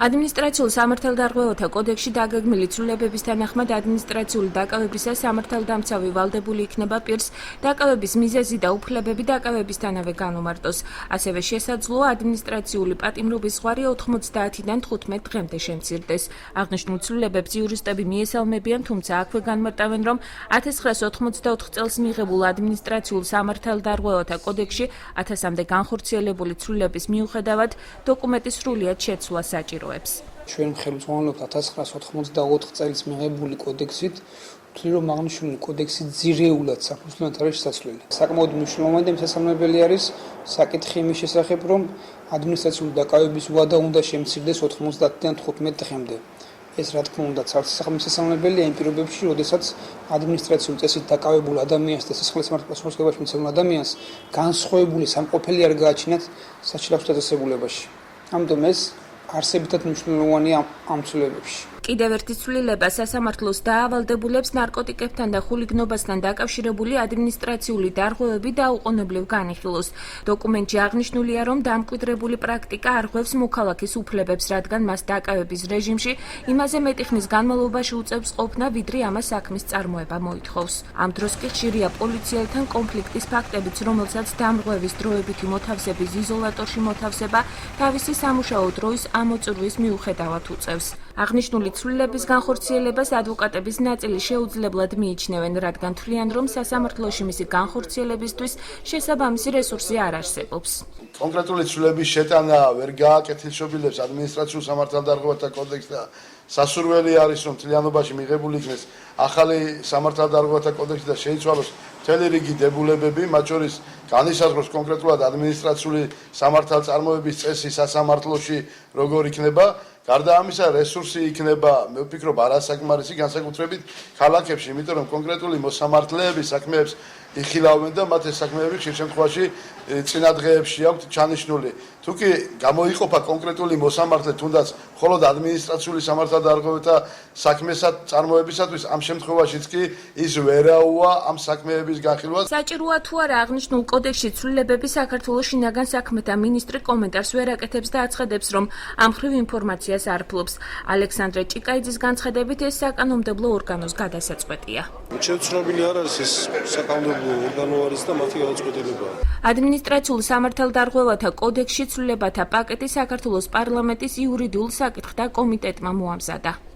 ადმინისტრაციულ სამართალდარღვევათა კოდექსში დაგეგმილი ცვლილებების თანახმად ადმინისტრაციული დაკავებისას სამართალდამცავი ვალდებული იქნება პირს დაკავების მიზეზი და უფლებები დაკავებისთანავე განუმარტოს. ასევე შესაძლოა ადმინისტრაციული პატიმრობის ზღვარი 90-დან 15 დღემდე შემცირდეს. აღნიშნულ ცვლილებებს იურისტები მიესალმებიან, თუმცა აქვე განმარტავენ, რომ 1984 წელს მიღებულ ადმინისტრაციულ სამართალდარღვევათა კოდექსში 1000-მდე განხორციელებული ცვლილების მიუხედავად დოკუმენტის სრულიად შეცვლა საჭიროებს. ჩვენ ხელმძღვანელობთ 1984 წელს მიღებული კოდექსით ვთვლი, რომ აღნიშნული კოდექსი ძირეულად საფუძვლად არის შესაძლებელი. საკმაოდ მნიშვნელოვანი და მისასალმებელი არის საკითხი იმის შესახებ, რომ ადმინისტრაციული დაკავების უადა უნდა შემცირდეს 90-დან 15 დღემდე. ეს რა თქმა უნდა მისასალმებელია იმ პირობებში, როდესაც ადმინისტრაციული წესით დაკავებულ ადამიანს და სისხლის მართლმსაჯულებას მიცემულ ადამიანს განსხვავებული სამყოფელი არ გააჩნიათ საჩილავსო დაწესებულებაში. ამიტომ ეს არსებითად მნიშვნელოვანია ამ ცვლილებებში. კიდევ ერთი ცვლილება სასამართლოს დაავალდებულებს ნარკოტიკებთან და ხულიგნობასთან დაკავშირებული ადმინისტრაციული დარღვევები დაუყოვნებლივ განიხილოს. დოკუმენტში აღნიშნულია, რომ დამკვიდრებული პრაქტიკა არღვევს მოქალაქის უფლებებს, რადგან მას დაკავების რეჟიმში იმაზე მეტი ხნის განმავლობაში უწევს ყოფნა, ვიდრე ამას საქმის წარმოება მოითხოვს. ამ დროს კი ხშირია პოლიციელთან კონფლიქტის ფაქტებიც, რომელსაც დამრღვევის დროებითი მოთავსების იზოლატორში მოთავსება თავისი სამუშაო დროის ამოწურვის მიუხედავად უწევს. აღნიშნული ცვლილების განხორციელებას ადვოკატების ნაწილი შეუძლებლად მიიჩნევენ, რადგან თვლიან, რომ სასამართლოში მისი განხორციელებისთვის შესაბამისი რესურსი არ არსებობს. კონკრეტული ცვლილების შეტანა ვერ გააკეთილშობილებს ადმინისტრაციულ სამართალდარღვევათა კოდექსს და სასურველი არის, რომ მთლიანობაში მიღებული იქნეს ახალი სამართალდარღვევათა კოდექსი და შეიცვალოს მთელი რიგი დებულებები, მათ შორის განისაზღვროს კონკრეტულად ადმინისტრაციული სამართალწარმოების წესი სასამართლოში როგორ იქნება. გარდა ამისა, რესურსი იქნება, მე ვფიქრობ, არასაკმარისი განსაკუთრებით ქალაქებში, იმიტომ რომ კონკრეტული მოსამართლეები საქმეებს იხილავენ და მათ ეს საქმეები ხშირ შემთხვევაში წინა დღეებში აქვთ ჩანიშნული. თუ კი გამოიყოფა კონკრეტული მოსამართლე თუნდაც მხოლოდ ადმინისტრაციული სამართალდარღვევათა საქმესად წარმოებისათვის, ამ შემთხვევაშიც კი ის ვერაუა ამ საქმეების განხილვას. საჭიროა თუ არა აღნიშნულ კოდექსში ცვლილებები საქართველოს შინაგან საქმეთა მინისტრი კომენტარს ვერ აკეთებს და აცხადებს, რომ ამ მხრივ ინფორმაციას არ ფლობს. ალექსანდრე ჭიკაიძის განცხადებით, ეს საკანონმდებლო ორგანოს გადასაწყვეტია. შეცნობილი არ არის ეს საკანონმდებლო ორგანო არის და მათი გადაწყვეტილებაა. ადმინისტრაციულ სამართალდარღვევათა კოდექსში ცვლილებათა პაკეტი საქართველოს პარლამენტის იურიდიულ საკითხთა კომიტეტმა მოამზადა.